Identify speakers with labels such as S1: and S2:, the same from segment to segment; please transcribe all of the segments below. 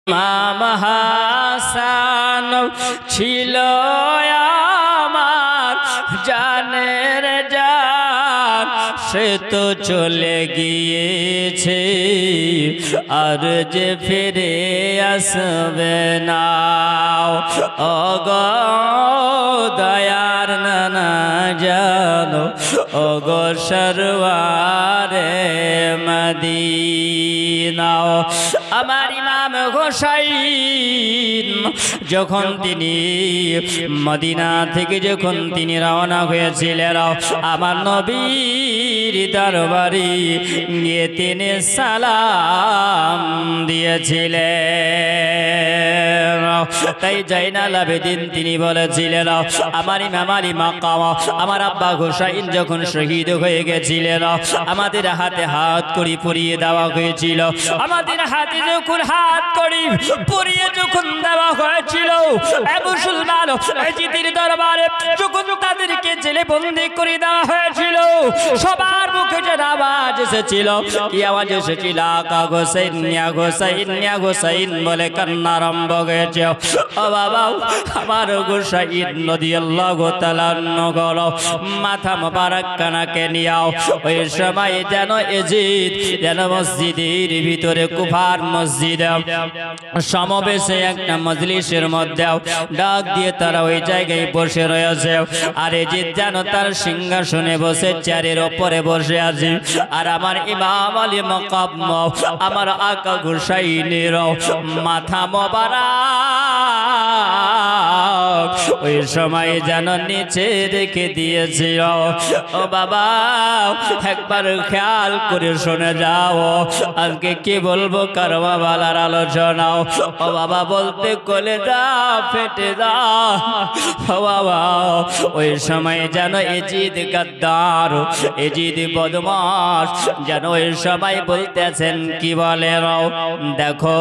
S1: ইমাম হাসান ছিল আমার জানের জান, সে তো চলে গিয়েছে আর যে ফিরে আসবে না। ওগো দয়ার নানা জানো, ওগো সরওয়ারে মদিনা। আমার ইমাম হোসাইন যখন তিনি মদিনা থেকে যখন তিনি রওনা হয়েছিলেন, আমার নবীর দরবারে গিয়ে তিনি সালাম দিয়েছিলেন। তাই জাইনাল আবেদিন তিনি বলেছিলেন, আমার ইমাম আলী মাকাম আমার আব্বা হোসাইন যখন শহীদ হয়ে গেছিলেন, আমাদের হাতে হাত করি পরিয়ে দেওয়া হয়েছিল। আমাদের হাতে যখন হাত করি পরিয়ে যখন দেওয়া হয়েছিল, মুসলমান এজিদের দরবারে যখন তাদেরকে জেলে বন্দী করে দেওয়া হয়েছিল, সবার মুখে যে আওয়াজ এসেছিল, কি আওয়াজ এসেছিল? আকা হোসেন ইয়া হোসেন ইয়া হোসেন বলে কান্না আরম্ভ হয়েছে। ও বাবা, আমার হোসেন রাদিয়াল্লাহু তাআলা নগর মাথা মোবারক কানাকে নিয়াও। ওই সময় যেন এজিদ যেন মসজিদের ভিতরে কুফার মসজিদ সমাবেশে একটা মজলিসের মধ্যে ডাক দিয়ে তারা ওই জায়গায় বসে রয়েছে। আর এজিদ যেন তার সিংহাসনে বসে চেয়ারের ওপরে বসে আছে। আর আমার ইমাম আলী মাকাম আমার আকা হোসাইনের মাথা মোবারক ওই সময় যেন নিচে রেখে দিয়েছিল। ও বাবা, একবার খেয়াল করে শুনে যাও, আজকে কি বলবো কারবালার আলোচনাও। ও বাবা, বলতে কলেজা ফেটে দাও। ও বাবা, ওই সময় যেন এজিদ গাদ্দার, এজিদ বদমাশ যেন ওই সময় বলতেছেন, কি বলে রাও, দেখো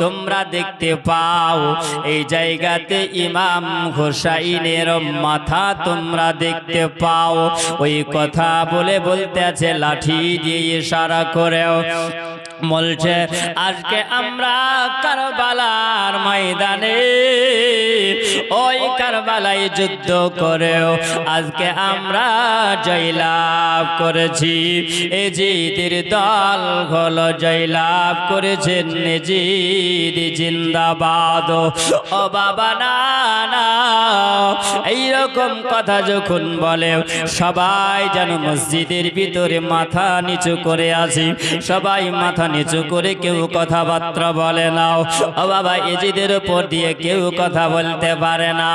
S1: তোমরা দেখতে পাও এই জায়গাতে ইমাম হোসাইনের মাথা তোমরা দেখতে পাও। ওই কথা বলে বলতে আছে লাঠি দিয়ে ইশারা করেও বলছে, আজকে আমরা কারবালার ময়দানে ওই কারবালায় যুদ্ধ করেও আজকে আমরা জয়লাভ করেছি। এজিদের দল হলো জয়লাভ করেছেন, এজিদ জিন্দাবাদ। ও বাবা না না, এইরকম কথা যখন বলে সবাই যেন মসজিদের ভিতরে মাথা নিচু করে আসি, সবাই মাথা নিচু করে, কেউ কথাবার্তা বলে না। ও বাবা, এজিদের উপর দিয়ে কেউ কথা বলতে পারে না।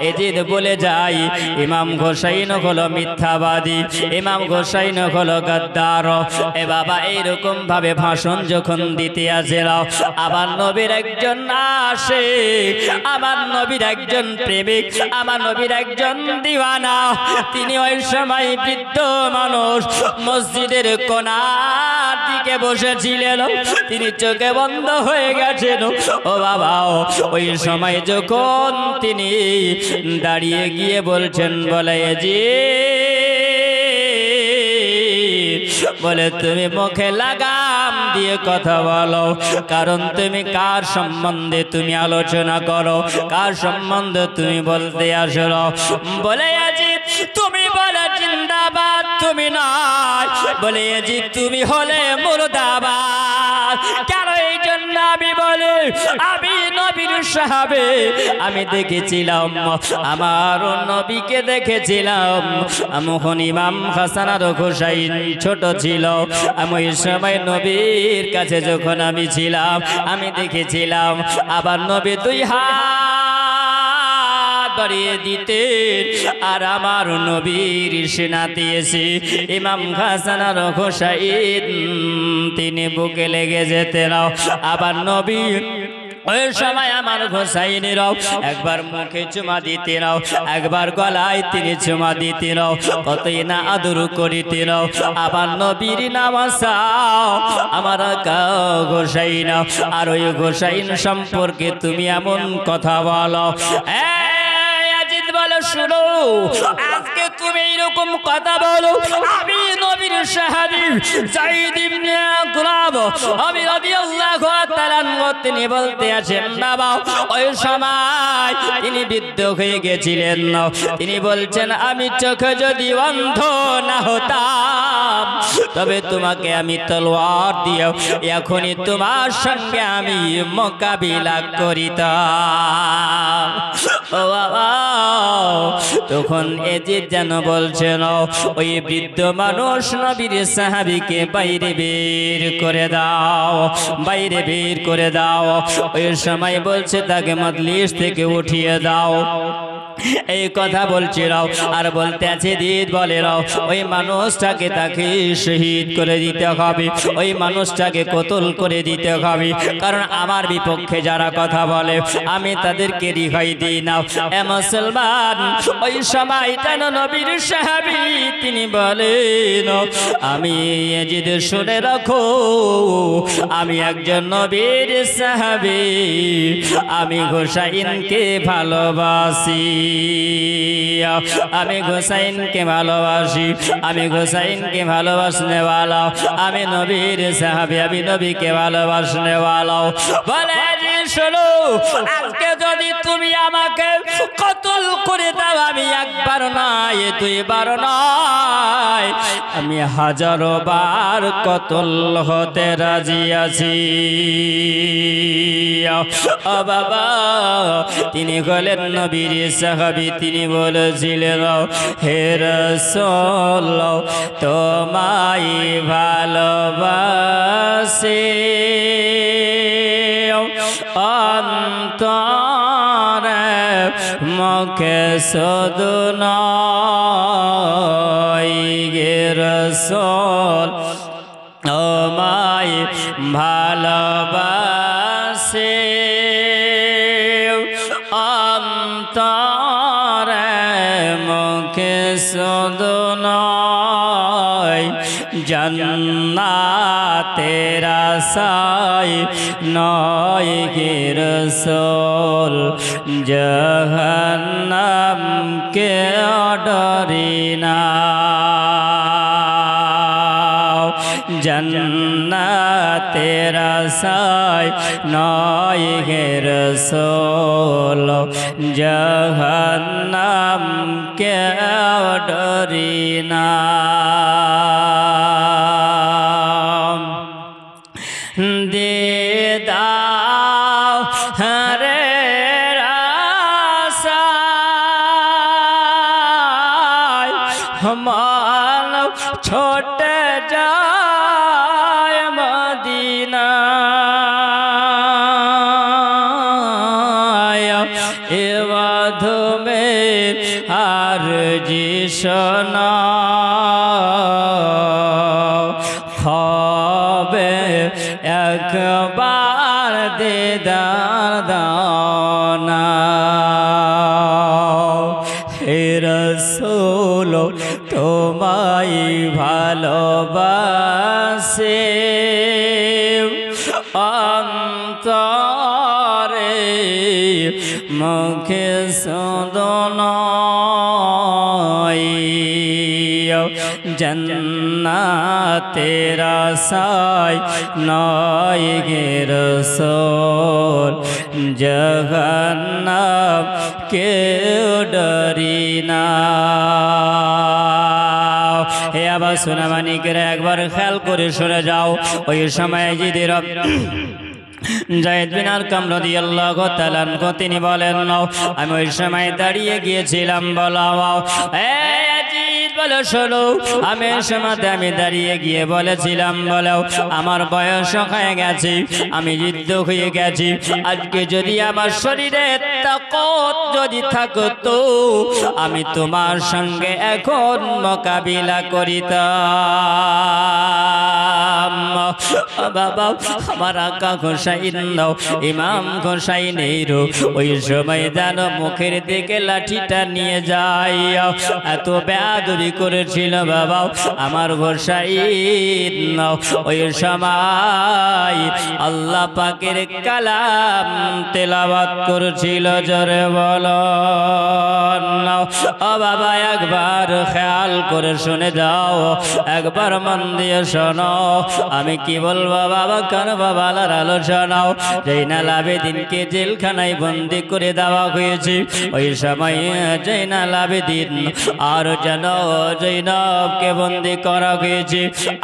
S1: এজিদ বলে যায় ইমাম হোসাইন হলো মিথ্যাবাদী, ইমাম হোসাইন হলো গাদ্দার। এ বাবা, এইরকম ভাবে ভাষণ যখন দিতে আসে, আমার নবীর একজন আসে, আমার নবীর একজন প্রেমিক, আমার নবীর একজন দিওয়ানা, তিনি ওই সময় বৃদ্ধ মানুষ মসজিদের কোণার দিকে বসেছিলেন, তিনি চোখে বন্ধ হয়ে গেছেন। ও বাবা, ওই সময় যখন তিনি দাঁড়িয়ে গিয়ে বলছেন, বলে জি বলে তুমি মুখে লাগাম দিয়ে কথা বলো, কারণ তুমি কার সম্বন্ধে তুমি আলোচনা করো, কার সম্বন্ধে তুমি বলতে আসো। বলে আজিব তুমি বলে জিন্দাবাদ, তুমি নয়। বলে আজিব তুমি হলে মুর্দাবাদ। কেন? এই জন্য আমি বলি, আমি নবীর সাহাবে, আমি দেখেছিলাম, আমার নবীকে দেখেছিলাম। যখন ইমাম হাসান আর হোসাইন ছোট ছিল, আমি ওই সময় নবীর কাছে যখন আমি ছিলাম, আমি দেখেছিলাম আবার নবী দুই হাত বাড়িয়ে দিতে, আর আমার নবীর সেনাতে এসে ইমাম হাসান আর হোসাইন তিনি বুকে লেগে যেতেন। আবার নবী ওই সময় আমার হোসাইনেরাও একবার মুখে চুমা দিতেন, একবার গলায় তিনি চুমা দিতেন, কতই না আদর করিতেন। আবার নবীর নামাজ আমার হোসাইন, আর ওই হোসাইন সম্পর্কে তুমি এমন কথা বলো। বলে শুনো আজকে তুমি এরকম কথা বলো আমি নবীর সাহাবী যায়েদ ইবনে গুলাব আমি রাদিয়াল্লাহু তাআলা তিনি বলতে আছেন বাবা ওই সময় তিনি বৃদ্ধ হয়ে গেছিলেন তিনি বলছেন আমি চোখে যদি অন্ধ না হতাম তবে তোমাকে আমি তলোয়ার দিয়ে এখনই তোমার সঙ্গে আমি মোকাবিলা করিতাম ও বাবা তখন এজিদ যেন বলছেন ওই বৃদ্ধ মানুষ নবীর সাহাবীকে বাইরে বের করে দাও বাইরে বের করে দাও ওই সময় বলছে তাকে মজলিস থেকে উঠিয়ে দাও এই কথা বলছিল আর বলতে আছে দিদ বলে ওই মানুষটাকে তাকে শহীদ করে দিতে হবে ওই মানুষটাকে কতল করে দিতে হবে কারণ আমার বিপক্ষে যারা কথা বলে আমি তাদেরকে রিহাই দিই না এ মুসলমান ওই সময় যেন নবীর সাহাবী তিনি বলেন আমি ইয়াজিদ শুনে রাখো আমি একজন নবীর সাহাবী আমি হোসাইনকে ভালোবাসি আমি হোসাইনকে ভালোবাসি আমি হোসাইনকে ভালোবাসনে वाला আমি নবীর সাহাবী আমি নবীকে ভালোবাসনে वाला বলে জি শোনো আজকে যদি তুমি আমাকে কতল করে দাও আমি একবার নয় দুইবার নয় আমি হাজারো বার কতল হতে রাজি আছি ও বাবা তিনি হলেন নবীর সাহাবী তিনি বলেছিলেন হে রাসূল তোমায় ভালোবাসি অন্তরে মুখে শুধু নয় গে রাসূল তোমায় ভালোবাসি অন্তরে মুখে শুধু নয় জান্নাতের আশায় নয় গে রাসূল জাহান্নামকে ডরি না জান্নাতের আশায় নয় গে রাসূল জাহান্নামকে ডরি না দে দাও হরে রাসায় হমান ছোটে যায় মদিনা এ বাধমে আর জি শোনা হবে একবার দিদার দাও না হে রাসূল তোমায় ভালোবাসি অন্তরে মুখে শুধু নয় জান্নাতের আশায় নয় গে রাসূল জাহান্নামকে ডরি না হে আবার সোনা মানিকেরা একবার খেয়াল করে শুনে যাও ওই সময় জিদের যায়েদ বিন আরকাম রাদিয়াল্লাহু তাআলা আনহু তিনি বলেন আমি ওই সময় দাঁড়িয়ে গিয়েছিলাম বলাও বলে শোনো আমি সমাজে আমি দাঁড়িয়ে গিয়ে বলেছিলাম বলো আমার বয়স হয়ে গেছে আমি যুদ্ধ হয়ে গেছি আজকে যদি আমার শরীরে তাকত যদি থাকতো আমি তোমার সঙ্গে এখন মোকাবিলা করিতাম বাবা আমার আকা হোসাইন ইমাম হোসাইনের ওই সময় যেন মুখের দিকে লাঠিটা নিয়ে যায়। এত বেয়াদবি করেছিল বাবা আমার হোসাইন। ওই সময় আল্লাহ পাকের কালাম তেলাওয়াত করেছিল, জোরে বলো ও বাবা। একবার খেয়াল করে শুনে যাও, একবার মন দিয়ে শোনো আমি কি বলবো বাবা। কেন বাবা আলোচনাও জৈনাল আবেদিনকে জেলখানায় বন্দি করে দেওয়া হয়েছে। ওই সময় জৈনাল আবেদিন আর যেন জৈনবকে বন্দি করা হয়েছে।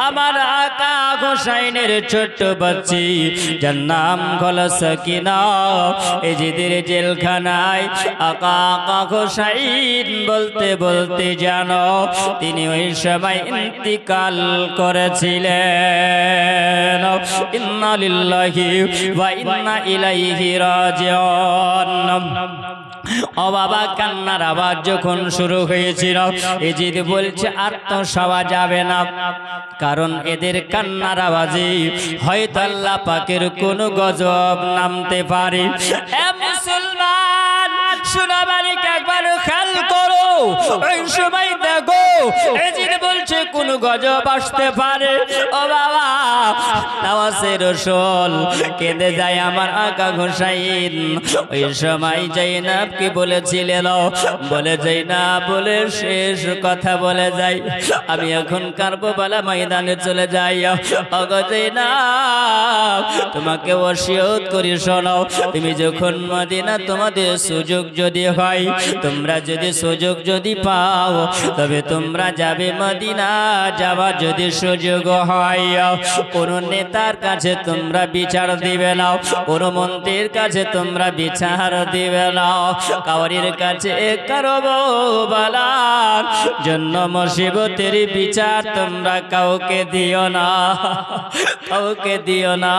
S1: আমার আকা হোসাইনের ছোট্ট বাচ্চি যার নাম হলো সাকিনা, এজিদের জেলখানায় আকা হোসাইন বলতে বলতে জানো তিনি ওই সময় ইন্তিকাল করেছিলেন। ইন্না লিল্লাহি ওয়া ইন্না ইলাইহি রাজিউন। ও বাবা কান্নার আওয়াজ যখন শুরু হয়েছিল, এজিদ বলছে আর তো শোয়া যাবে না, কারণ এদের কান্নার আওয়াজে হয়তো আল্লাহ পাকের কোন গজব নামতে পারে। এ মুসলমান শোনা মালিক একবার খেয়াল করো, ওই সময় দেখো এজিদ বলছে কোন গজব আসতে পারে। ও বাবা নাওয়াজের রসুল কেঁদে যায় আমার আকা হোসাইন। ওই সময় জৈনবকে বলেছিলেন, বলে জৈনব বলে শেষ কথা বলে যাই, আমি এখন কারবালা ময়দানে চলে যাই। ওগো জৈনব তোমাকে ওসিয়ত করি শোনো, তুমি যখন মদিনা তোমাদের সুযোগ যদি হয়, তোমরা যদি সুযোগ যদি পাও তবে তোমরা যাবে মদিনা। যাওয়া যদি সুযোগ হয়, কোন নেতার কাছে তোমরা বিচার দিবে না, কোন মন্ত্রীর কাছে তোমরা বিচার দিবে না, কাউরির কাছে কারবালার জন্য মুসিবতের বিচার তোমরা কাউকে দিও না, কাউকে দিও না।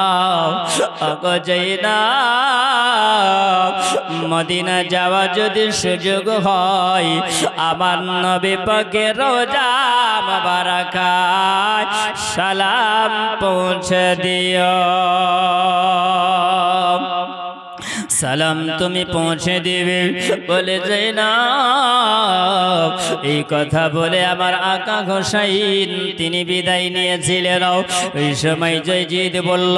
S1: ওগো জৈনব মদিনা যাওয়া যদি সুযোগ হয়, আমার নবী পাকের রওজা মুবারাকায় সালাম পৌঁছে দিও, সালাম তুমি পৌঁছে দিবে। বলে জৈনব এই কথা বলে আমার আকা হোসাইন তিনি বিদায় নিয়েছিলেন। ওই সময় জয়জিদ বলল,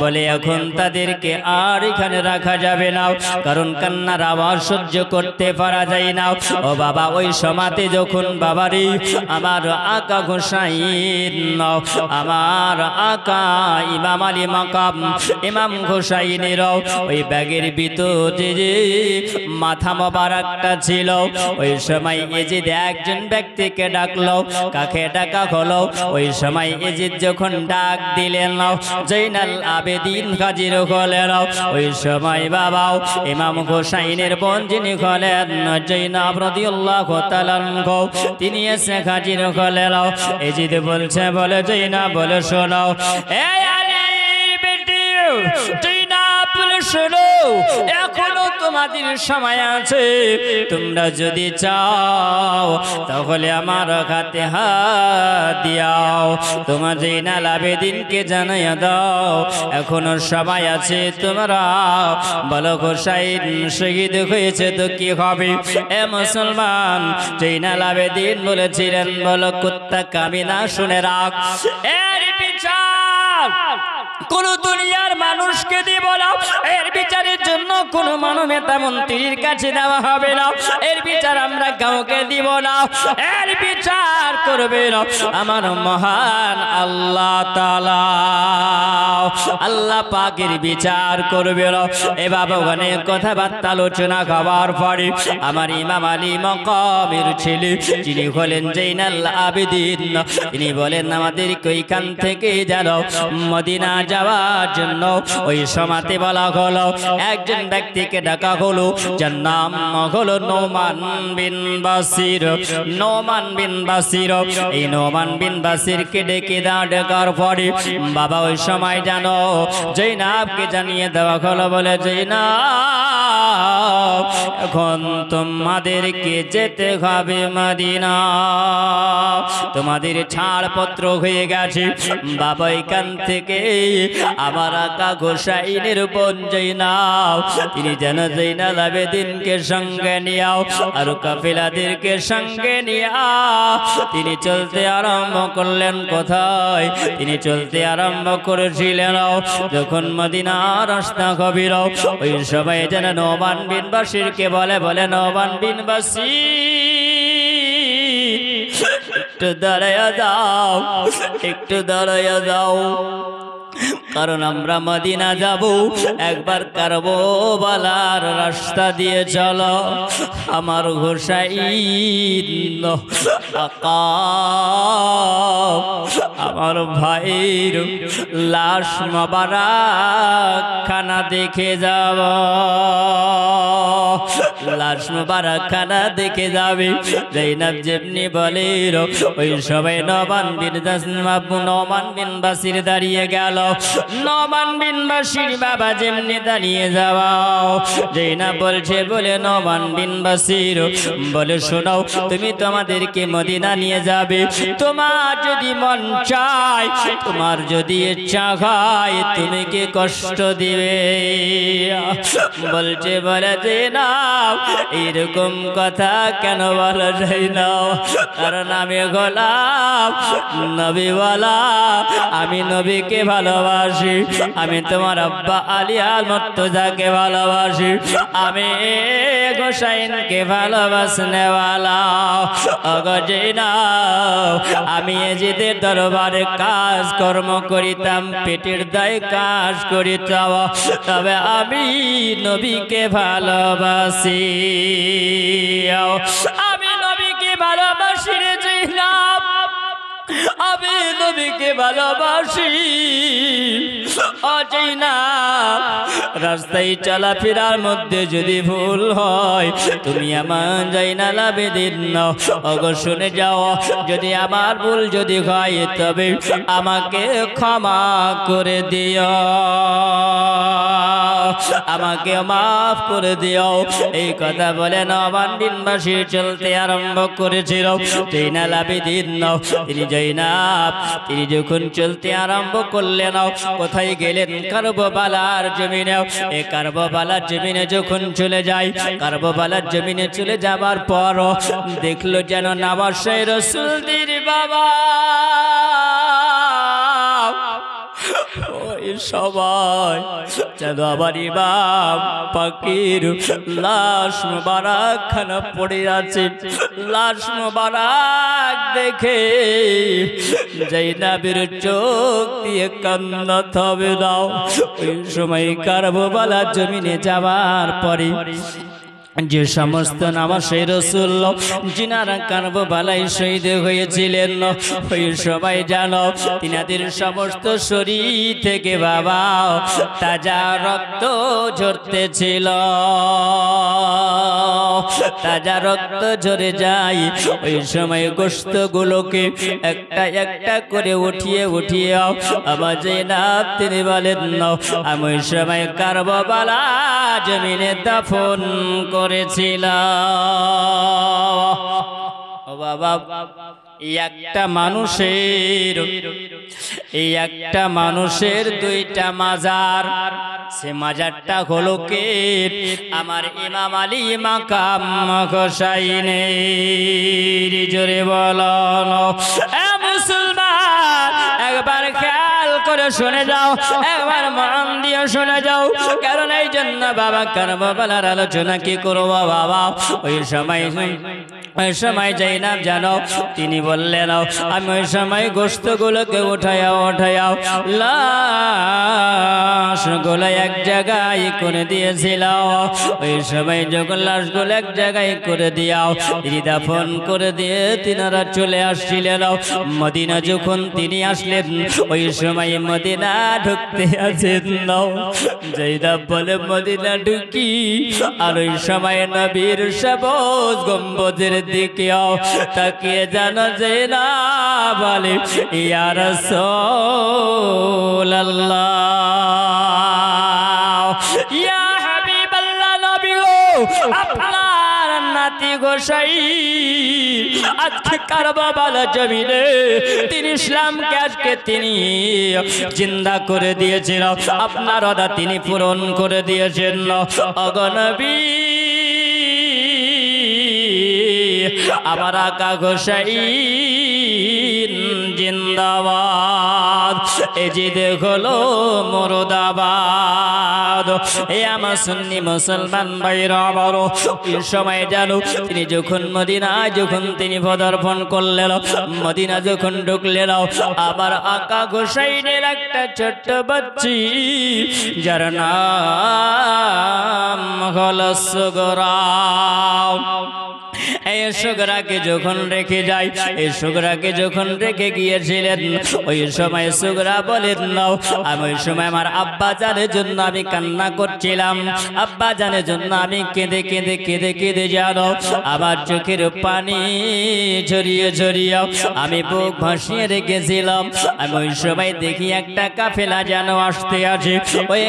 S1: বলে এখন তাদেরকে আর এখানে রাখা যাবে না, কারণ কান্নার আওয়াজ সহ্য করতে পারা যায় না। ও বাবা ওই সমাতে যখন বাবারি আমার আকা হোসাইন, আমার আকা ইমাম আলী মাকাম ইমাম হোসাইনের ওই ব্যাগের ভিতরে যে মাথা মোবারকটা ছিল, ওই সময় এজিদ একজন ব্যক্তিকে ডাকলো। কাকে ডাকা হলো? ওই সময় এজিদ যখন ডাক দিলেন জৈনাল আবেদিন হাজির হলেন। ওই সময় বাবাও ইমাম হোসাইনের বোন যিনি হলেন জৈনব রাদিয়াল্লাহু তাআলা আনহু, তিনি এসে হাজির হলেন। এজিদ বলছে, বলে জৈনব বলে শোনো, এই আলীর বেটি জৈনব বলে শোনো, এখনো তোমাদের সময় আছে, তোমরা যদি চাও তাহলে আমার হাতে হাত দিয়াও, তোমার জৈনাল আবেদিনকে জানাইয়া দাও এখনো সময় আছে। তোমরা বলো হোসাইন শহীদ হয়েছে তো কি হবে? এ মুসলমান জৈনাল আবেদিন বলেছিলেন, বলো কুত্তা কামিনা শুনে রাখ, এর বিচার কোন দুনিয়ার মানুষকে দিব না, এর বিচারের জন্য কোন মানবতা মন্ত্রীর কাছে দেওয়া হবে না, এর বিচার আমরা কাউকে দিব না, এর বিচার করবে না আমার মহান আল্লাহ তাআলা। আল্লাহ পাকের বিচার করবে না। এ বাবা অনেক কথাবার্তা আলোচনা খাবার পরে আমার ইমাম আলী মাকামের ছেলে যিনি হলেন জৈনাল আবেদিন, তিনি বলেন আমাদেরকে ওইখান থেকে যেন মদিনা যাওয়ার জন্য ওই সমাতে বলা হলো। একজন ব্যক্তিকে ডাকা হলো, যার নাম হলো নোমান বিন বাসির। নোমান বিন বাসির, এই নোমান বিন বাসিরকে ডেকে ডাকার পরে বাবা ওই সময় জানো জৈনাবকে জানিয়ে দেওয়া হলো, বলে জৈনাব এখন তোমাদেরকে যেতে হবে মদিনা, তোমাদের ছাড়পত্র হয়ে গেছে। বাবা এখান থেকে আমার আকা গোসাইনের বোন জৈনাব, তিনি যেন জৈনাল আবেদিনকে সঙ্গে নিয়াও আর কাফেলাদেরকে সঙ্গে নিয়া তিনি চলতে আরম্ভ করলেন। কোথায় তিনি চলতে আরম্ভ করেছিলেন? যখন মদিনার রাস্তা গভীর, ওই সময় যেন নোমান বিন বাসিরকে বলে নোমান বিন বাসির একটু দাঁড়ায়া যাও, একটু দাঁড়ায়া যাও, কারণ আমরা মদিনা যাব, একবার কারবালার রাস্তা দিয়ে চলো। আমার হোসাইন আকা আমার ভাইয়ের লাশ মোবারক খানা দেখে যাব, লাশ মোবারক খানা দেখে যাবে। জৈনব যেমনি বলে ওই সবাই নোমান বিন বাসির দাঁড়িয়ে গেল। নোমান বিন বাসির বাবা যেমনি দাঁড়িয়ে যাওয়াও, জৈনব বলছে বলে নোমান বিন বাসির বলে শোনাও, তুমি তোমাদেরকে মদিনা নিয়ে যাবে, তোমার যদি মন চায়, তোমার যদি ইচ্ছা হয়, তুমি কি কষ্ট দিবে? বলছে বলে জৈনব এরকম কথা কেন বলা যায় না, কারণ আমি গোলাম নবীওয়ালা, আমি নবীকে ভালোবাসি, আমি তোমার আব্বা আলী আল মুর্তজাকে ভালোবাসি, আমি গোসাইনকে ভালোবাসনেওয়ালা। ওগো জৈনব আমি এজিদের দরবারে কাজ কর্ম করিতাম, পেটের দায়ে কাজ করিতাম, তবে আমি নবীকে ভালোবাসি, আমি নবীকে ভালোবাসি রে জৈনব, আমি নবীকে ভালোবাসি। জৈনব রাস্তায় চলাফেরার মধ্যে যদি ভুল হয়, তুমি আমার জৈনাল আবেদিন নাও, ওগো শুনে যাও, যদি আমার ভুল যদি হয় তবে আমাকে ক্ষমা করে দিও, আমাকে মাফ করে দিও। এই কথা বলে নোমান বিন বাসির চলতে আরম্ভ করেছিল। জৈনাল আবেদিন নাও তিনি জৈনব তিনি যখন চলতে আরম্ভ করলেন, কোথায় গেলেন? কারবালার জমিনে। এই কারবালার জমিনে যখন চলে যায়, কারবালার জমিনে চলে যাবার পর দেখলো যেন নওয়াজে রাসূলদের বাবা ওই সবাই যেন আমার ইমাম পাকের লাশ মোবারক খানা পড়ে আছে। লাশ মোবারক দেখে জৈনবের চোখ দিয়ে কান্না থামে না। ওই সময় কারবালার জমিনে যাওয়ার পরে যে সমস্ত নওয়াজে রাসূল যিনারা কারবালায় শহীদ হয়েছিলেন, ওই সবাই জানো তিনাদের সমস্ত শরীর থেকে বাবা তাজা রক্ত ঝরতেছিল, তাজা রক্ত ঝরে যায়। ওই সময় গোশতগুলোকে একটা একটা করে উঠিয়ে উঠিয়ে আমার জৈনব তিনি বলেন আমি ওই সময় কারবালা জমিনে দাফন করেছিলাম। ও বাবা একটা মানুষের দুইটা মাজার, সে মাজারটা হলো কে? আমার ইমাম আলী মাকাম হোসাইনের। জোরে বলো এ মুসলমান, একবার খেয়াল করে শুনে যাও, একবার মন দিয়ে শুনে যাও, কারণ এই জন্য বাবা কারবালার আলোচনা কি করবো বাবা। ওই সময় ওই সময় যাইনাব জানো তিনি বললেন আমি ওই সময় গোশতগুলোকে উঠায়াও লাশগুলো এক জায়গায় করে দিয়েছিলাম। ওই সময় যখন লাশগুলো এক জায়গায় করে দিয়াও তিনি দাফন করে দিয়ে তিনারা চলে আসছিলেন মদিনা। যখন তিনি আসলেন ওই সময় মদিনা ঢুকতে আছেন যাইনাব বলে মদিনা ঢুকি, আর ওই সময় নবীর সবুজ গম্বুজের দিকেও তাকিয়ে জানো যাইনাব বলে ইয়া রাসূলুল্লাহ ইয়া হাবিবাল্লাহ নবী গো আপনার নাতি গোসাই আজকে কারবালার জমিনে তিনি ইসলামকে আজকে তিনি জিন্দা করে দিয়েছেন, আপনার ওয়াদা তিনি পূরণ করে দিয়েছেন। ওগো নবী আমার আকা গোসাই জিন্দাবাদ, এই যে দেখলো মুর্দাবাদ। এ আমার সুন্নি মুসলমান ভাইরা আমার, এই সময় জানো তিনি যখন মদিনায় যখন তিনি পদার্পণ করলেন, মদিনা যখন ঢুকলেন, আবার আকা গোসাইনের একটা ছোট্ট বাচ্চি যার নাম হলো সুগরা, এই সুগরাকে যখন রেখে যায়, এই সুগরাকে যখন রেখে গিয়েছিলেন ওই সময় সুগরা বলেন নাও আমি ওই সময় আমার আব্বা জানের জন্য আমি কান্না করছিলাম, আব্বা জানের জন্য আমি কেঁদে কেঁদে কেঁদে কেঁদে জানো আমার চোখের পানি ঝরিয়ে ঝরিয়ে আমি বুক ভাসিয়ে রেখেছিলাম। আমি ওই সময় দেখি একটা কাফেলা যেন আসতে আছে, ওই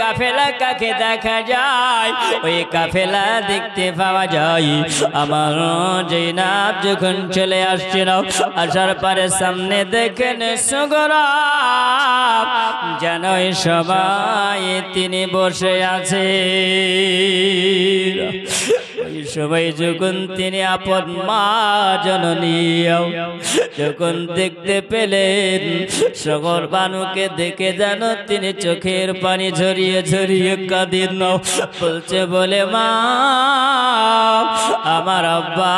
S1: কাফেলা কাকে দেখা যায়, ওই কাফেলা দেখতে পাওয়া যায়। আমার যায়নাব যখন চলে আসছিল, আসার পরে সামনে দেখেন সুগরা যেন সবাই তিনি বসে আছে। ওই সবাই যখন তিনি আপন মা জননী যখন দেখতে পেলেন সগর বানুকে দেখে যেন তিনি চোখের পানি ঝরিয়ে ঝরিয়ে কাঁদেন, বলছে বলে মা আমার আব্বা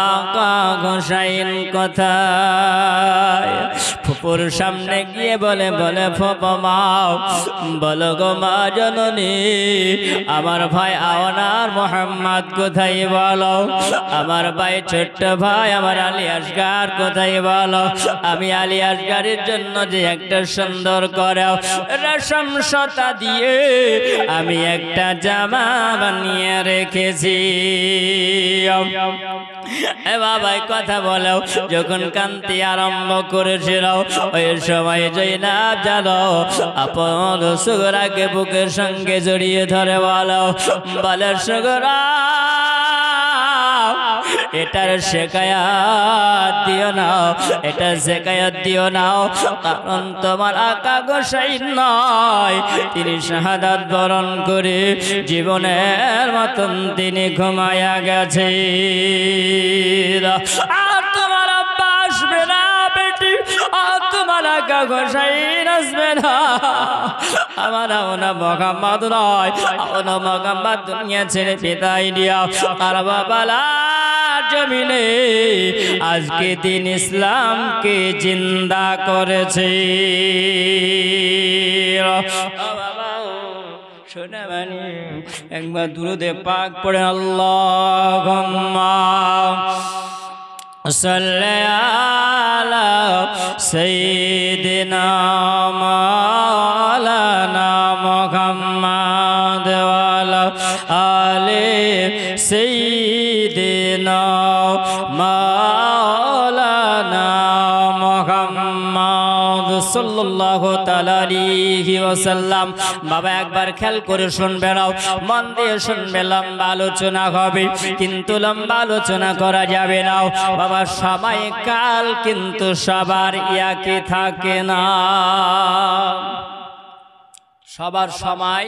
S1: গোসাইন কোথায়? ফুপুর সামনে গিয়ে বলে বলে ফুপা মা বলো গো মা জননী আমার ভাই আওনার মোহাম্মদ কোথায় বলো, আমার ভাই ছোট্ট ভাই আমার আলী আসগার কোথায় বলো, আমি আলী আসগারের জন্য যে একটা সুন্দর করে রেশম সুতা দিয়ে আমি একটা জামা বানিয়ে রেখেছি। এ বাবাই কথা বলো যখন কান্তি আরম্ভ করেছিল, ওই সময় যায়নাব জানো আপন সুগরাকে বুকের সঙ্গে জড়িয়ে ধরে বলো বলে সুগরা এটার শেখায়াত দিও না, এটা শেখায়াত দিও না, কারণ তোমার আকা গোসাই নয় তিনি শাহাদাত বরণ করে জীবনের মতন তিনি ঘুমায়া গেছে। আর তোমার আব্বা আসবে না বেটি, আর তোমার আকা গোসাই আসবে না। আমার ওনা মোহাম্মদ নয়, ওনা মোহাম্মদ দুনিয়া ছেড়ে বিদায় দিয়া আর বাবালা জমিনে আজকে দিন ইসলামকে জিন্দা করেছে। শোনা মানে একবার দুরুদে পাক পড়ে আল্লাহুম্মা সাল্লি আলা সাইয়্যিদিনা মাওলানা মুহাম্মদ ওয়া আলা আলি সাইয়্যিদিনা মাওলানা মুহাম্মদ সাল্লাল্লাহু তাআলা আলাইহি ওয়াসাল্লাম। বাবা একবার খেয়াল করে শুনবে নাও, মন দিয়ে শুনবে, লম্বা আলোচনা হবে কিন্তু লম্বা আলোচনা করা যাবে না বাবা। সময় কাল কিন্তু সবার একই থাকে না, সবার সময়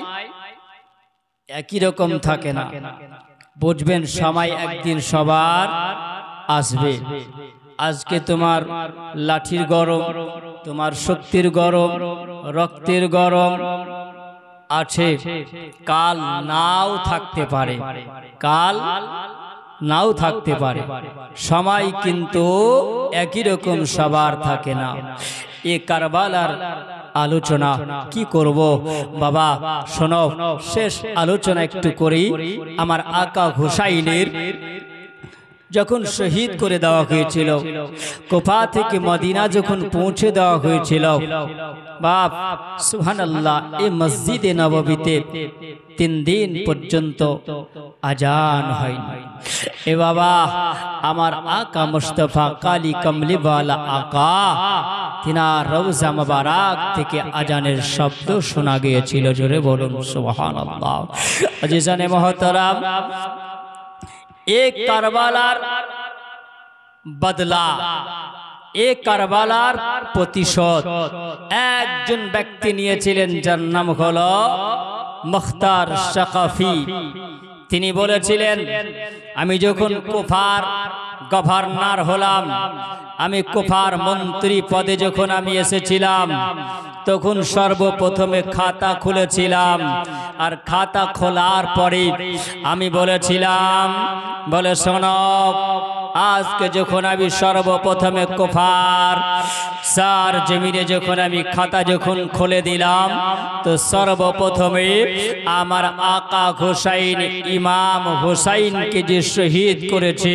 S1: একই রকম থাকে না। বুঝবেন সময় একদিন সবার আসবে। আজকে তোমার লাঠির গরম, তোমার শক্তির গরম, রক্তের গরম আছে, কাল নাও থাকতে পারে, কাল নাও থাকতে পারে, সময় কিন্তু একই রকম সবার থাকে না। এ কারবালার আলোচনা কি করব বাবা, শোনো, শেষ আলোচনা একটু করি। আমার আকা হুসাইনের যখন শহীদ করে দেওয়া হয়েছিল, কুফা থেকে মদিনা যখন পৌঁছে দেওয়া হয়েছিল, বাপ সুবহানাল্লাহ, এই মসজিদে নববীতে 3 দিন পর্যন্ত আজান হয়নি। এ বাবা, আমার আকা মুস্তাফা কালী কমলিওয়ালা আকা, তিনার রওজা মুবারক থেকে আজানের শব্দ শোনা গিয়েছিল। জোরে বলুন সুবহানাল্লাহ। আজিজানে মুহতারাম, এক কারবালার বদলা, এক কারবালার প্রতিশোধ একজন ব্যক্তি নিয়েছিলেন, যার নাম হলো মুখতার সাকাফি। তিনি বলেছিলেন, আমি যখন কুফার গভর্নর হলাম, আমি কুফার মন্ত্রী পদে যখন আমি এসেছিলাম, তখন সর্বপ্রথমে খাতা খুলেছিলাম। আর খাতা খোলার পরে আমি বলেছিলাম, বলে শোনো, আজকে যখন আমি সর্বপ্রথমে কুফার সার জমিনে যখন আমি খাতা যখন খুলে দিলাম, তো সর্বপ্রথমে আমার আকা হুসাইন, ইমাম হুসাইনকে যে শহীদ করেছে,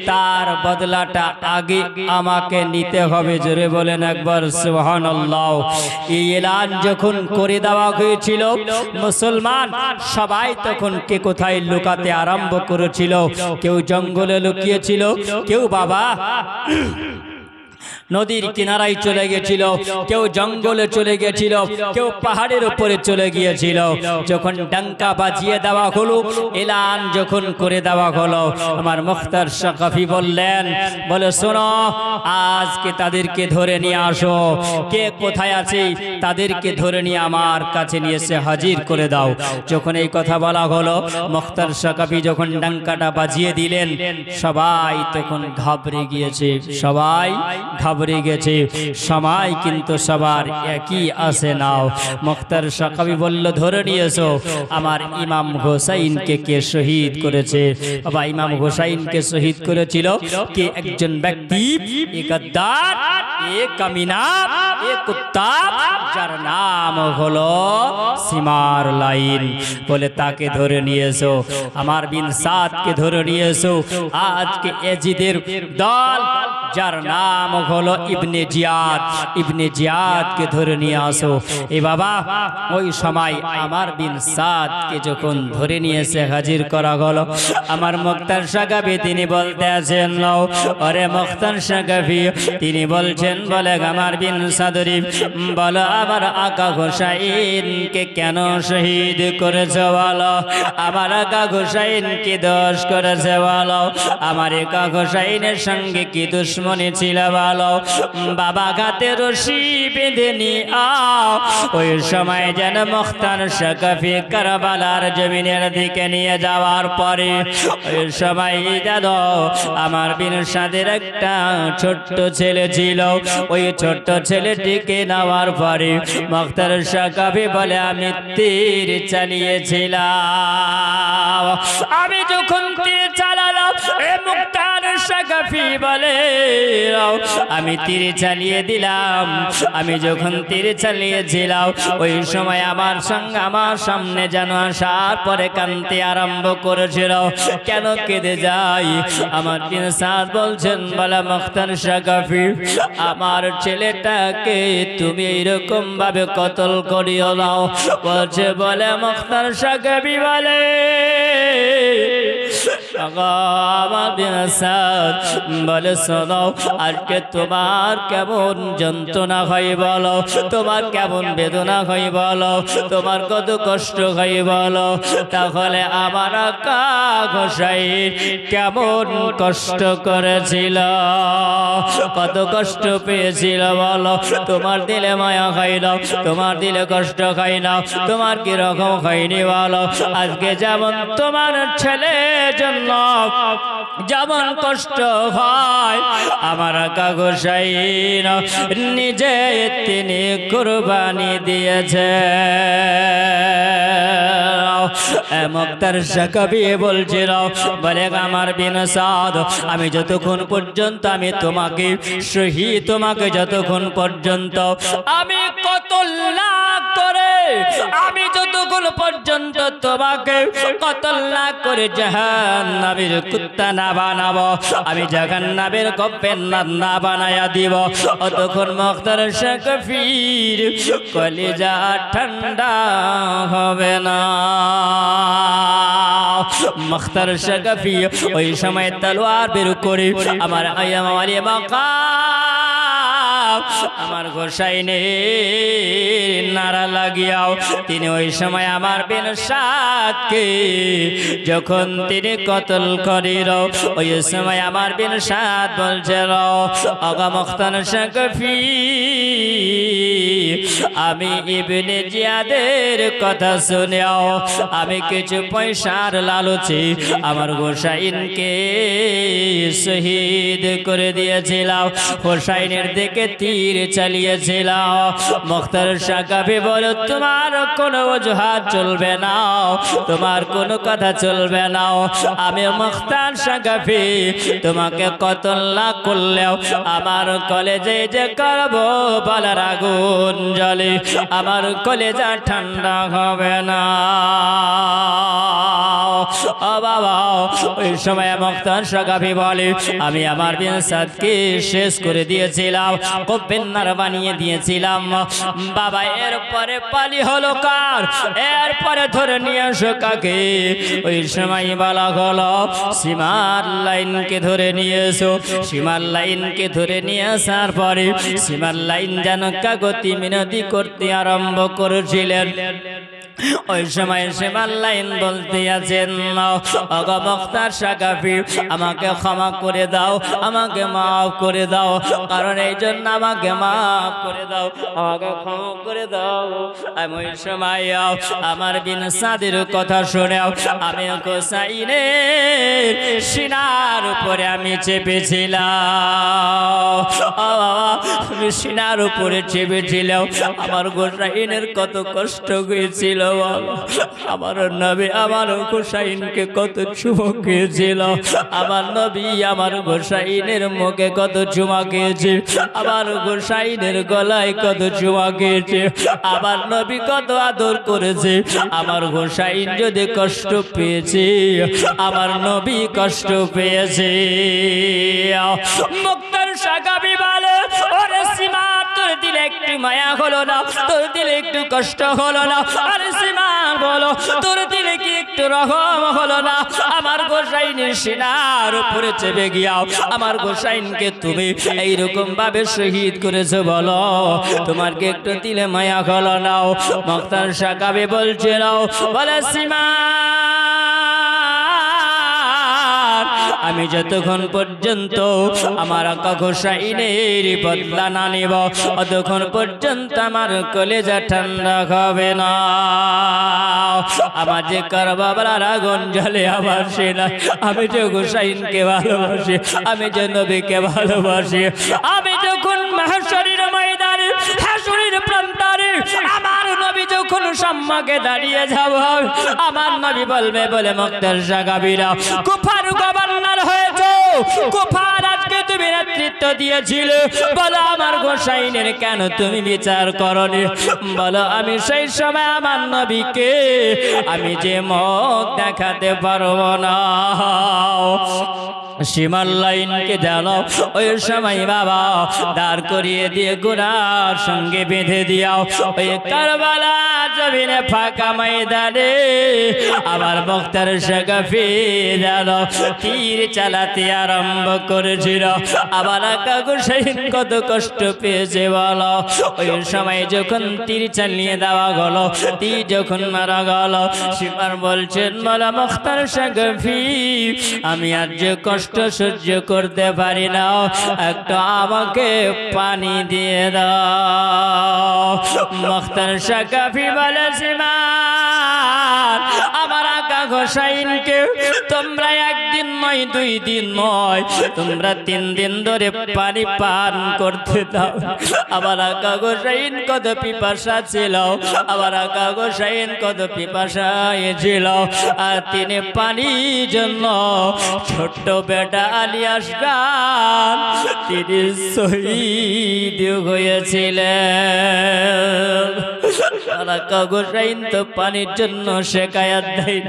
S1: তার বদলাটা আগে আমাকে নিতে হবে। জোরে বলেন একবার সুবহানাল্লাহ। এই এলান যখন করে দেওয়া হয়েছিল, মুসলমান সবাই তখন কে কোথায় লুকাতে আরম্ভ করেছিল। কেউ জঙ্গলে লুকিয়েছিল, কেউ বাবা নদীর কিনারায় চলে গিয়েছিল, কেউ জঙ্গলে চলে গিয়েছিল, কেউ পাহাড়ের উপরে চলে গিয়েছিল। যখন ডাঙ্কা বাজিয়ে দেওয়া হলো, এলান যখন করে দেওয়া হলো, আমার মুখতার সাকাফি বললেন, বলে শোনো, আজকে তাদেরকে ধরে নিয়ে আসো, কে কোথায় আছে তাদেরকে ধরে নিয়ে আমার কাছে নিয়ে এসে হাজির করে দাও। যখন এই কথা বলা হলো, মুখতার সাকাফি যখন ডাঙ্কাটা বাজিয়ে দিলেন, সবাই তখন ঘাবড়ে গিয়েছে, সবাই ঘাবড়ে গেছে। সময় কিন্তু সবার একই আসে নাও। মুখতার সাকাফি বলল, ধরে নিয়ে এসো, আমার ইমাম হুসাইনকে কে শহীদ করেছে। বাবা, ইমাম হুসাইনকে শহীদ করেছিল কে? একজন ব্যক্তি, এক গাদ্দার, এক কামিনা, এক কুত্তা, যার নাম হলো সিমার লাইন। বলে তাকে ধরে নিয়ে এসো, আমার বিন সাদকে ধরে নিয়ে এসো। আজকে এজিদের দল, যার নাম হলো ইবনে জিয়াদ, ইবনে জিয়াদকে ধরে নিয়ে আসো। এ বাবা, ওই সময় আমার বিন সাদকে যখন ধরে নিয়ে এসে হাজির করা হলো, আমার মুখতার সাকাফি তিনি বলতে আছেন, নাও আরে মুখতার সাকাফি তিনি বলছেন, বলে আমার বিন সাদরি, বলো আমার আকা হুসাইনকে কেন শহীদ করেছে বলো, আমার আকা হুসাইন কি দোষ করেছে বলো, আমার আকা হুসাইনের সঙ্গে কি দুশ্মনী ছিল বলো। বাবা গাতে রশি বেঁধে নিয়ে আও। ওই সময় যেন মুখতার সাকাফি কারবালার জমিনের দিকে নিয়ে যাওয়ার পরে, ওই সময় যেন আমার বিন সাদের একটা ছোট্ট ছেলে ছিল। ওই ছোট্ট ছেলেটিকে নেওয়ার পরে মুখতার সাকাফি বলে, আমি তীর চালিয়েছিলাম। আমি যখন তীর চালালাম, এ মুখতার সাকাফি বলে, আমি তীর চালিয়ে দিলাম। আমি যখন তীর চালিয়েছিলাম, ওই সময় আমার সঙ্গে আমার সামনে যেন আসার পরে কাঁদতে আরম্ভ করেছিল। কেন কেঁদে যাই? আমার বিন সাদ বলছেন, বলে মুখতার সাকাফি, আমার ছেলেটাকে তুমি এইরকম ভাবে কতল করিও নাও। বলছে, বলে মুখতার সাকাফি বলে, আমার বিন সাদ বলে, শোনো, আজকে তোমার কেমন যন্ত্রণা হয় বলো, তোমার কেমন বেদনা হয় বলো, তোমার কত কষ্ট হয় বলো। তাহলে আমার আকা হুসাইন কেমন কষ্ট করেছিল, কত কষ্ট পেয়েছিল বলো। তোমার দিলে মায়া হয় না, তোমার দিলে কষ্ট হয় না, তোমার কি রকম হয়নি বলো। আজকে যেমন তোমার ছেলের জন্য যেমন কষ্ট হয়, আমার আকা হুসাইন নিজে তিনি কুরবানি দিয়েছে। মুক্তার সাকাবি বলছিল বলে আমার বিন সাদ আমি যতক্ষণ পর্যন্ত আমি তোমাকে শহীদ তোমাকে যতক্ষণ পর্যন্ত আমি কতল না করে আমি যতক্ষণ পর্যন্ত তোমাকে কতল না করে জাহান্নামের কুত্তা না বানাবো আমি জাহান্নামের কপ্পের না বানায়া দিব অতক্ষণ মুক্তার সাকাফির কলিজা ঠান্ডা হবে না। মুক্তার সাকাফি ওই সময় তলোয়ার বের করে আমার আয়াম আলী মাকাম আমার গোসাইনে নারা লাগিয়াও তিনি ওই সময় আমার বিন সাদকে যখন তিনি কতল করিল ওই সময় আমার বিন সাদ বলছিল আগা মুক্তার সাকাফি আমি ইবনে জিয়াদের কথা শুনেও আমি কিছু পয়সার লালচে আমার গোসাইনকে শহীদ করে দিয়েছিলাম হোসাইনের দিকে তীর চালিয়েছিলাম মুক্তার সাকাফি বলে তোমার কোনো অজুহাত চলবে না তোমার কোনো কথা চলবে না আমি মুক্তার সাকাফি তোমাকে কতল না করলেও আমার কলেজে যে করবো বলার আগুন জ্বলে আমার কলেজা ঠান্ডা হবে না। ও বাবা ওই সময় মুক্তার সাকাফি বলে আমি আমার বিন সাদকে শেষ করে দিয়েছিলাম কপ্পেন্নার বানিয়ে দিয়েছিলাম বাবা এরপরে পালি হলো কার এরপরে ধরে নিয়ে আসো কাকে ওই সময় বলা হলো সীমার লাইনকে ধরে নিয়ে এসো সীমার লাইনকে ধরে নিয়ে আসার পরে সীমার লাইন যেন কাগতি মিনতি করতে আরম্ভ করেছিলেন ওই সময় সীমার লাইন বলতে আছেন ওগো মুক্তার সাকাফি আমাকে ক্ষমা করে দাও আমাকে মাফ করে দাও কারণ এই জন্য আমাকে মাফ করে দাও আমাকে ক্ষমা করে দাও আমি ওই সময় আমার বিন সাদের কথা শুনে আমি গোসাইনের সিনার উপরে আমি চেপেছিলাম সিনার উপরে চেপেছিলাম আমার গোসাইনের কত কষ্ট হয়েছিল আমার নবী আমার গোসাইনকে কত চুমা খেয়েছিল আমার নবী আমার গোসাইনের মুখে কত চুমা খেয়েছে আমার গোসাইনের গলায় কত চুমা খেয়েছে আমার নবী কত আদর করেছে আমার গোসাইন যদি কষ্ট পেয়েছে আমার নবী কষ্ট পেয়েছে মুক্তার সাকাফি বলে ওরে সীমা তোর দিলে একটু মায়া হলো না তোর দিলে একটু কষ্ট হলো না আরে সীমা বলো তোর দিলে কি একটু রহম হলো না আমার গোসাইনের সিনার উপরে চেপে গিয়াও আমার গোসাইনকে তুমি এইরকম ভাবে শহীদ করেছো বলো তোমার কি একটু দিলে মায়া হলো না মুক্তার সাকাফি বলছে নাও বলে সীমা আমি যতক্ষণ পর্যন্ত আমার আকা গোসাইনের বদলা না নিব ততক্ষণ পর্যন্ত আমার কলেজা ঠান্ডা হবে না আমার যে কারবালার আগুন জ্বলে আমার সেনা আমি যে গোসাইনকে ভালোবাসি আমি যে নবীকে ভালোবাসি আমি যখন মাহশরের ময়দানে হাসরের প্রান্তরে আমার নবী যখন সম্মুখে দাঁড়িয়ে যাব আমার নবী বলবে বলে মুক্তার সাকাফিরা কুফার গভর্নর হয়েছে কুফার আজকে তুমি নেতৃত্ব দিয়েছিলে বলো আমার গোসাইনের কেন তুমি বিচার করনি বলো আমি সেই সময় আমার নবীকে আমি যে মুখ দেখাতে পারবো না সীমার লাইনকে জানো ওই সময় বাবা দাঁড় করিয়ে দিয়ে গুনার সঙ্গে বেঁধে দিয়াও ওই কারবালা জমিনে ফাঁকা ময়দানে আবার মুক্তার সাকাফি জানো তীর চালাতে আরম্ভ করেছিল আবার আকা গোসাইন কত কষ্ট পেয়েছে বলো ওই সময় যখন তীর চালিয়ে দেওয়া গেল তীর যখন মারা গেল সীমার বলছেন বলো মুক্তার সাকাফি আমি আর যে কষ্ট সহ্য করতে পারি না একটু আমাকে পানি দিয়ে দাও মুক্তার সাকাফি বলে সীমা আমার আকা হোসাইনকে তোমরা একদিন নয়, 2 দিন নয়, তোমরা 3 দিন ধরে পানি পান করতে দাও। আমার আকা হোসাইন কত পিপাসা ছিল, আমার আকা হোসাইন কত পিপাসায় ছিল, আর তিনি পানির জন্য ছোট্ট বেটা আলী আসগার তিনি শহীদ হয়েছিলেন। আমার আকা হোসাইন তো পানির জন্য শেকায়াত দেয়।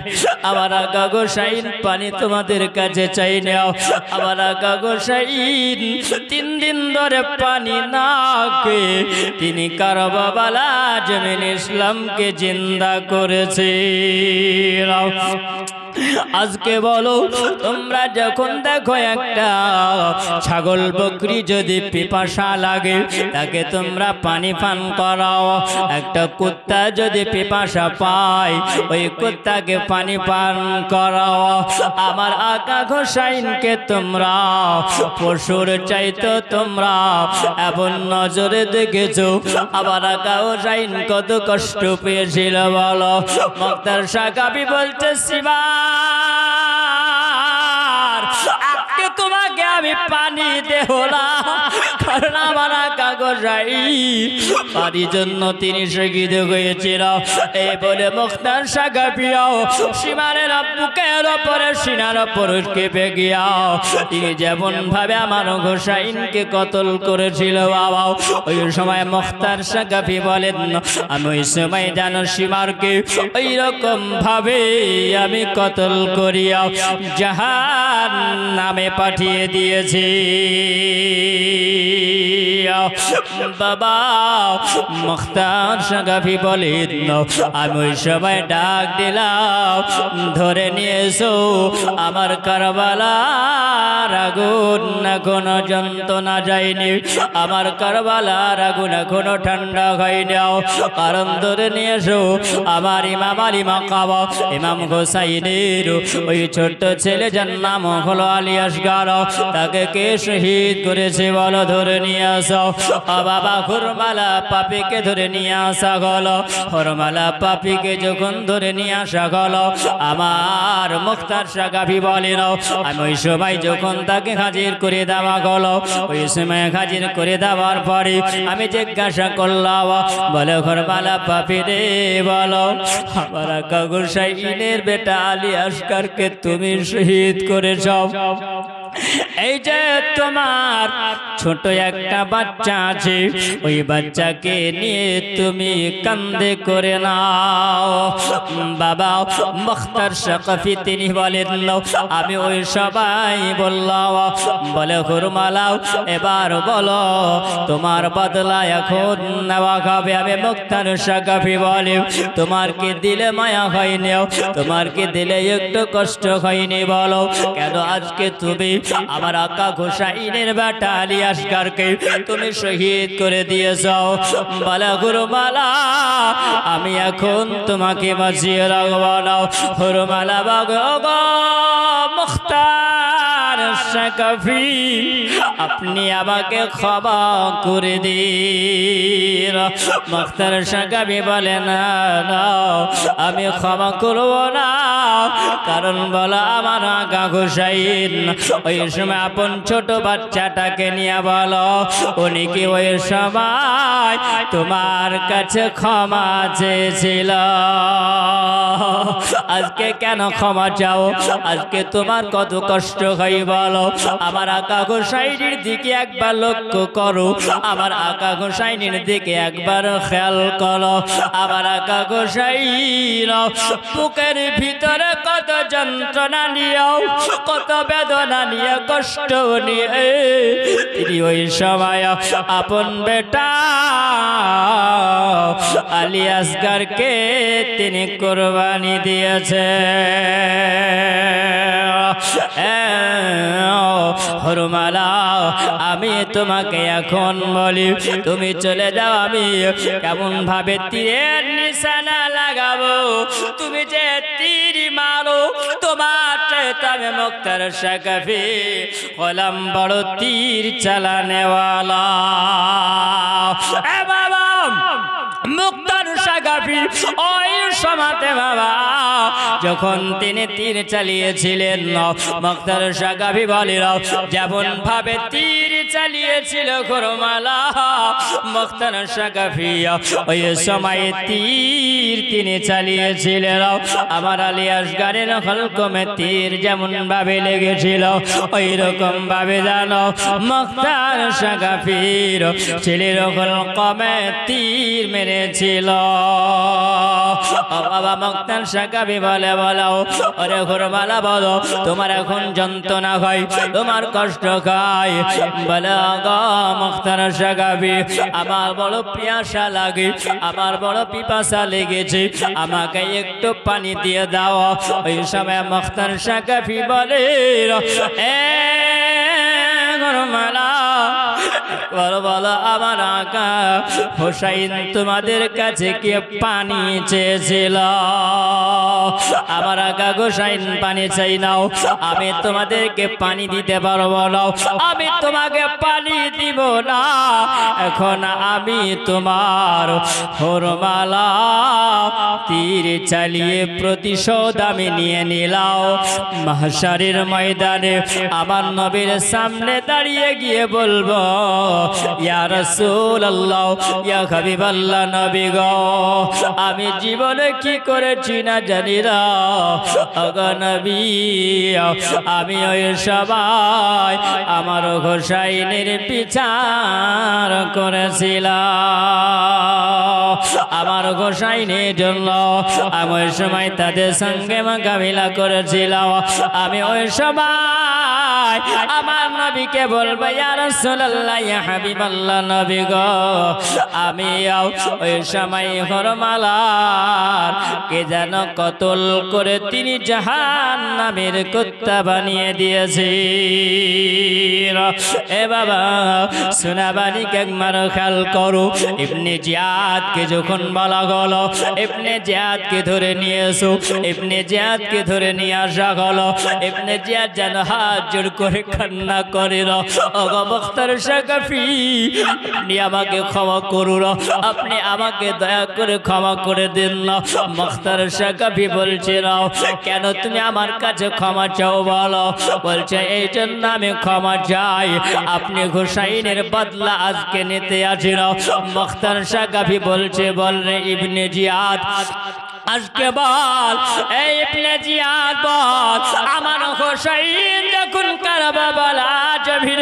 S1: আমার আকা হোসাইন পানি তোমাদের কাছে চাই নাও। আমার আকা হোসাইন 3 দিন ধরে পানি না খেয়ে তিনি কারবালা জমিন ইসলামকে জিন্দা করেছে। আজকে বলো, তোমরা যখন দেখো একটা ছাগল বকরি যদি পিপাসা লাগে তাকে তোমরা পানি পান করাও, একটা কুত্তা যদি পিপাসা পায় ওই কুত্তাকে পানি পান করাও। আমার আকা হোসাইনকে তোমরা পশুর চাইতো তোমরা এমন নজরে দেখেছো। আমার আকা হোসাইন কত কষ্ট পেয়েছিল বলো। মুক্তার সাকাবি বলছে, শিবা তোমাকে আমি পানি দেব না, কারণ আমার আকা হোসাইন পানির জন্য তিনি শহীদ হয়েছিল। এই বলে মুক্তার সাকাবিও সীমানের বুকের ওপরে সিনার ওপর কেঁপে গিয়াও তিনি যেমন ভাবে আমার হোসাইনকে কতল করেছিল বাবা, ওই সময় মুক্তার সাকাবি বলেন, আমি ওই সময় জানো সীমারকে ওই রকম ভাবে আমি কতল করিয়া জাহান্নামে পাঠিয়ে দিয়েছি। বাবা মুক্তার সাকাবি বলেন, আমি ওই সময় ডাক দিলাম, ধরে নিয়ে এসো, আমার কারবালার আগুন এখনো যন্ত্রণা যায়নি, আমার কারবালার আগুন এখনো ঠান্ডা হয়নি, কারণ ধরে নিয়ে এসো আমার ইমাম আলী মাকাম ইমাম হোসাইনের ওই ছোট্ট ছেলে যার নাম হলো আলী আসগার, তাকে কে শহীদ করেছে বলো, ধরে নিয়ে আসো। বাবা হুরমালা পাপিকে ধরে নিয়ে আসা হলো। হুরমালা পাপিকে যখন ধরে নিয়ে আসা হলো, আমার মুক্তার সাকাবি বলেন, আমি ওই সময় যখন তাকে হাজির করে দেওয়া হলো, ওই সময় হাজির করে দেওয়ার পরে আমি জিজ্ঞাসা করলাম, বলে হুরমালা পাপি রে বলো, আমার আকা হোসাইনের বেটা আলী আসগারকে তুমি শহীদ করেছ, এই যে তোমার ছোট একটা বাচ্চা আছে, ওই বাচ্চাকে নিয়ে তুমি কান্দে করে নাও। বাবা মুক্তার সাকাফি তিনি বলেন, আমি ওই সবাই বললাম, বলে হুরমালাও এবার বলো তোমার বদলা এখন নেওয়া হবে। আমি মুক্তার সাকাফি বলে, তোমার কি দিলে মায়া হয়নি, তোমার কি দিলে একটু কষ্ট হয়নি বলো, কেন আজকে তুমি আমার আকা হোসাইনের বেটা আলী আসগারকে তুমি শহীদ করে দিয়েছ? বলে হুরমালা আমি এখন তোমাকে বাঁচিয়ে রাখবো না। হুরমালা বাগো মুক্তার সাকাফি আপনি আমাকে ক্ষমা করে দিন। মুক্তার সাকাফি বলে, না আমি ক্ষমা করব না, কারণ বলো আমার আকা হোসাইন ওই সময় আপন ছোট বাচ্চাটাকে নিয়ে বলো উনি কি ওই সময় তোমার কাছে ক্ষমা চেয়েছিল? আজকে কেন ক্ষমা চাও? আজকে তোমার কত কষ্ট হয় বলো। আমার আকা হোসাইনের দিকে একবার লক্ষ্য করো, আমার আকা হোসাইনের দিকে একবার খেয়াল করো। আমার আকা হোসাইন বুকের ভিতরে কত যন্ত্রণা নিয়েও, কত বেদনা নিয়ে, কষ্ট নিয়ে তিনি ওই সময় আপন বেটা আলী আসগারকে তিনি কোরবানি দিয়েছে। হুরমালা আমি তোমাকে এখন বলি তুমি চলে যাও, আমি কেমন ভাবে তীরের নিশানা লাগাবো, তুমি যে তীর মারো তোমার চাইতে মুক্তার সাকাফি হলাম বড় তীর চালানেওয়ালা। বাবা মুক্তার সাকাফি ওই সমাতে বাবা যখন তিনি তীর চালিয়েছিলেন মুখতার সাকাফি বলেন যেমন ভাবে তীর চালিয়েছিল ঘরমালা মুখতার সাকাফি ওই সময় তীর তিনি চালিয়েছিলেন আমার আলী আসগরের হলকমে তীর যেমন ভাবে লেগেছিল ওই রকম ভাবে জানো মুখতার সাকাফির ছেলের হলকমে তীর মেরেছিল বাবা মুখতার সাকাফি বলে বলো ওরে ঘরমালা বলো তোমার এখন যন্ত্রণা হয় তোমার কষ্ট খায় বলে গো মুখতার সাকাফি আমার বড় পিয়াসা লাগে আমার বড় পিপাসা লেগেছে আমাকে একটু পানি দিয়ে দাও ওই সময় মুখতার সাকাফি বলে এ ঘরমালা বলো আমার আকা হুসাইন তোমাদের কাছে কি পানি চেয়েছিল আমার আকা হুসাইন পানি চাই নাও আমি তোমাদেরকে পানি দিতে পারবো না আমি তোমাকে পানি দিব না এখন আমি তোমার ঘরমালা তীর চালিয়ে প্রতিশোধ আমি নিয়ে নিলাম মাহশারের ময়দানে আমার নবীর সামনে দাঁড়িয়ে গিয়ে বলবো ইয়া রাসূলুল্লাহ ইয়া হাবিবাল্লাহ নবী গো আমি জীবনে কি করেছি না জানি না ওগো নবী আমি ওই সবাই আমার হুসাইনের বিচার করেছিলাম আমার হুসাইনের জন্য আমি ওই সময় তাদের সঙ্গে মোকাবিলা করেছিলাম আমি ওই সময় আমার নবীকে বলবো ইয়া রাসূলুল্লাহ ইয়া হাবিবাল্লাহ নবী গো আমি ওই সময় ঘরমালার কে যেন কতল করে তিনি জাহান্নামের কুত্তা বানিয়ে দিয়েছে এ বাবা সোনাবানি একবার খেয়াল করো ইবনে জিয়াদকে যখন বলা হলো ইবনে জিয়াদকে ধরে নিয়ে এসো ইবনে জিয়াদকে ধরে নিয়ে আসা হলো ইবনে জিয়াদ যেন হাত জোড় করে কান্না করে ওগো মুখতার সাকাফি আপনি আমাকে ক্ষমা করুন আপনি আমাকে দয়া করে ক্ষমা করে দিন না মুখতার সাকাফি বলছে কেন তুমি আমার কাছে ক্ষমা চাও বলো বলছে এই জন্য আমি ক্ষমা চাই আপনি হুসাইনের বদলা আজকে নিতে আসেন মুখতার সাকাফি বলছে বল রে ইবনে জিয়াদ আজকে বল এই ইবনে জিয়াদ বল আমার হুসাইন যখন কারবালা জমির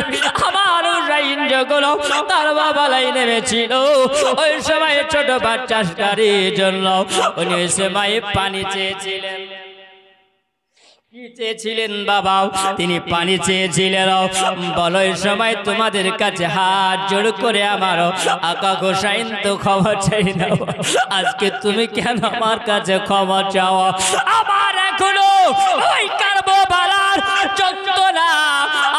S1: আমার হুসাইন যখন কারবালায় নেমেছিল ওই সময় ছোট বাচ্চা গাড়ির জন্য উনি ওই সময় পানি চেয়েছিলেন চেয়েছিলেন বাবা তিনি পানি চেয়েছিলেন বলো এই সময় তোমাদের কাছে হাত জোড় করে আমার আকা হুসাইন তো ক্ষমা চাই না আজকে তুমি কেন আমার কাছে ক্ষমা চাও আমার এখনো ওই কারবালার যন্ত্রণা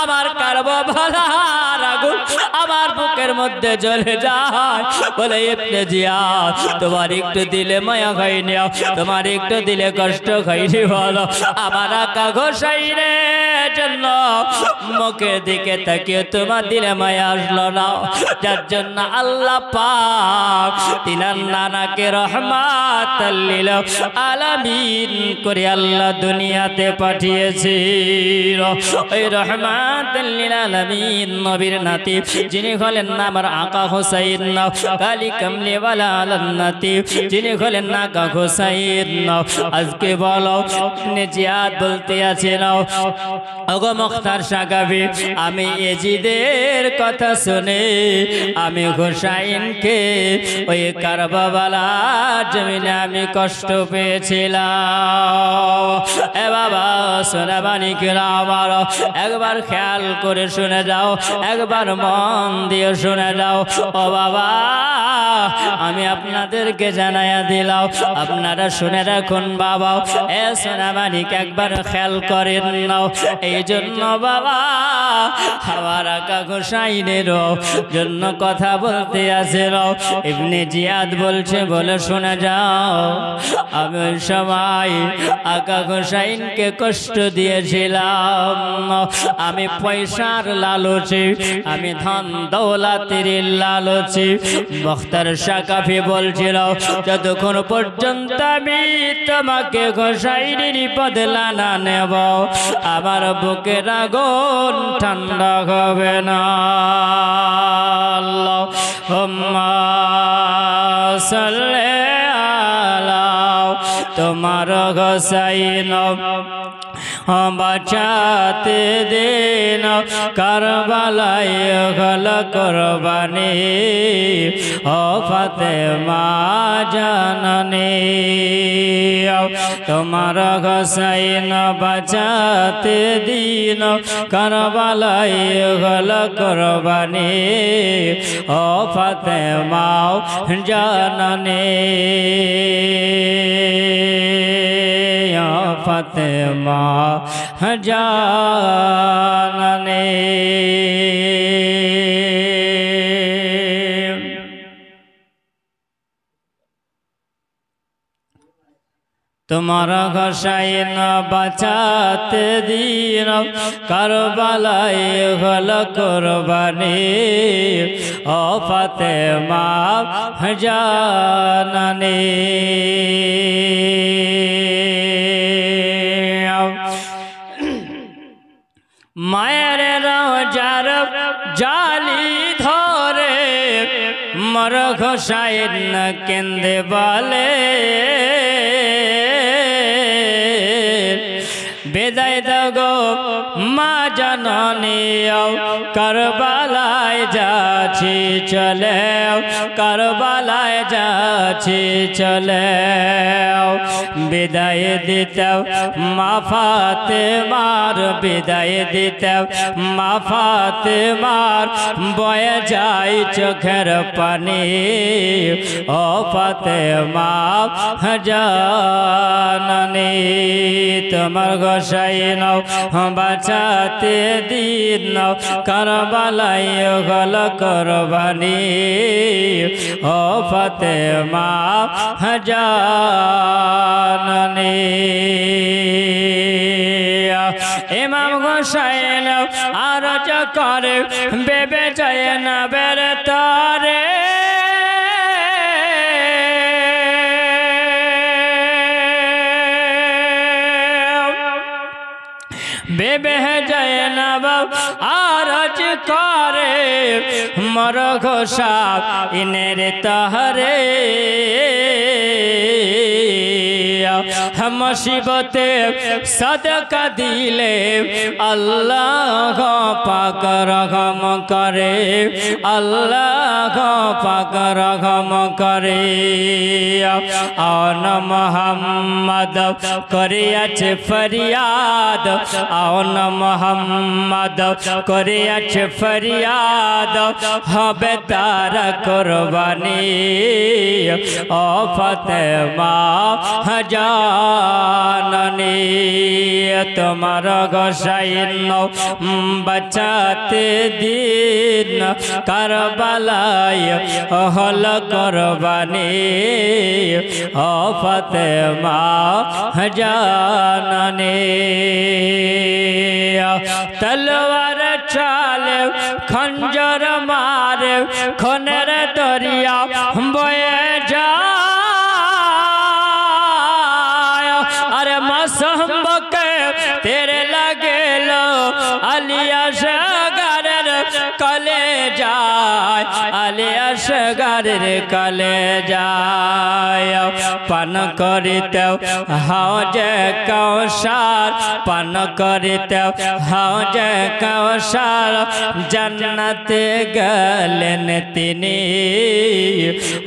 S1: আমার কারবালার আগুন আমার বুকের মধ্যে জ্বলে যায় বলে ইবনে জিয়াদ তোমার একটু দিলে মায়া খাইনি তোমার একটু দিলে কষ্ট খাইনি বলো আমার আকা হুসাইনের জন্য মুখের দিকে তাকিয়ে তোমার দিলে মায়া আসলো না যার জন্য আল্লাহ পাক তিনার নানাকে রহমাতাল লিল আলামিন করে আল্লাহ দুনিয়াতে পাঠিয়েছে ওই রহমাতাল লিল আলামিন নবীর নাতি যিনি হলেন আমার আকা হুসাইন কালি কামলি ওয়ালা আলান নাতি যিনি হলেন আকা হুসাইন আজকে বলো ইবনে জিয়াদ বলতে আছে নাও ওগো মুখতার সাকাফি আমি এজিদের কথা শুনে আমি হুসাইনকে ওই কারবালা জমিনে আমি কষ্ট পেয়েছিলাম এ বাবা সোনাবানি কিরা আমার একবার খেয়াল করে শুনে যাও একবার মন দিয়ে শুনে যাও ও বাবা আমি আপনাদেরকে জানাইয়া দিলাম আপনারা শুনে রাখুন বাবা এ সোনাবানিকে একবার খেয়াল করেন নাও এই জন্য বাবা আমার আকা হুসাইনের জন্য কথা বলতে আসে ইবনে জিয়াদ বলছে বলে শোনা যাও আমি ওই সময় আকা হুসাইন হুসাইনকে কষ্ট দিয়েছিলাম, আমি পয়সার লালচে, আমি ধন দৌলতের লালচে। মুখতার সাকাফি বলছিল যতক্ষণ পর্যন্ত আমি তোমাকে হুসাইনের বদলা না নেব আমার বুকের আগুন ঠান্ডা হবে না। আল্লাহুম্মা সাল্লি আলা তোমার হুসাইন বাঁচাতে দিন কারবালায় গল কুরবানি ও ফাতেমা জাননী। তোমার হুসাইন বাঁচাতে দিন কারবালায় গল কুরবানি ও ফাতেমা জাননী। ফাতেমা জাননী। তোমার হুসাইন বাঁচাতে দিন কারবালায় হল কুরবানি ও ফাতেমা জাননী। মায়ের রওজার জালি ধরে মর হুসাইন কেন্দে বলে বিদায় দাও মা জাননী কারবালায় যাচ্ছি চলে, কারবালায় যাচ্ছি চলে। বিদায় দিতে মা ফাতেমার, বিদায় দিতে মা ফাতেমার বয়ে যায় চোখের পানি ও ফাতেমা জাননী। তোমার হুসাইন বাঁচাতে দিন কারবালায় গল কুরবানি ও ফাতেমা জাননী। ইমাম হুসাইন আরজ করে বেবে যায় না বের তারে বেবে যায় না আরজ করে মর হুসাইনের তহরে মুসিবতে সদকা দিলে আল্লাহ পাক রহম করে, আল্লাহ পাক রহম করে। আন মুহাম্মদ করিয়াছে ফরিয়াদ, আন মুহাম্মদ করিয়াছে ফরিয়াদ হবে তার কুরবানি ও ফাতেমা জাননী। তোমার হুসাইন বাঁচাতে দিন কারবালায় হল কুরবানি ও ফাতেমা জাননী। তলোয়ার চালে খঞ্জর মারে খুনের দরিয়া বয়ে যায়। अरे मौसम के तेरे लगे लो अलिया शगर कले जाय, अलिया शगर कले जाय। पान करिते हौज कौशल, पान करिते हौज कौशल जन्नत गलन तिनी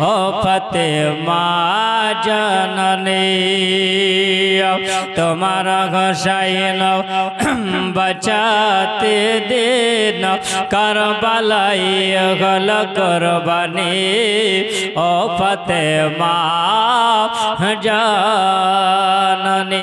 S1: ओ फातेमा জাননী। তোমার হুসাইন বাঁচাতে দিন কারবালায় গল কুরবানি ও ফাতেমা জাননী।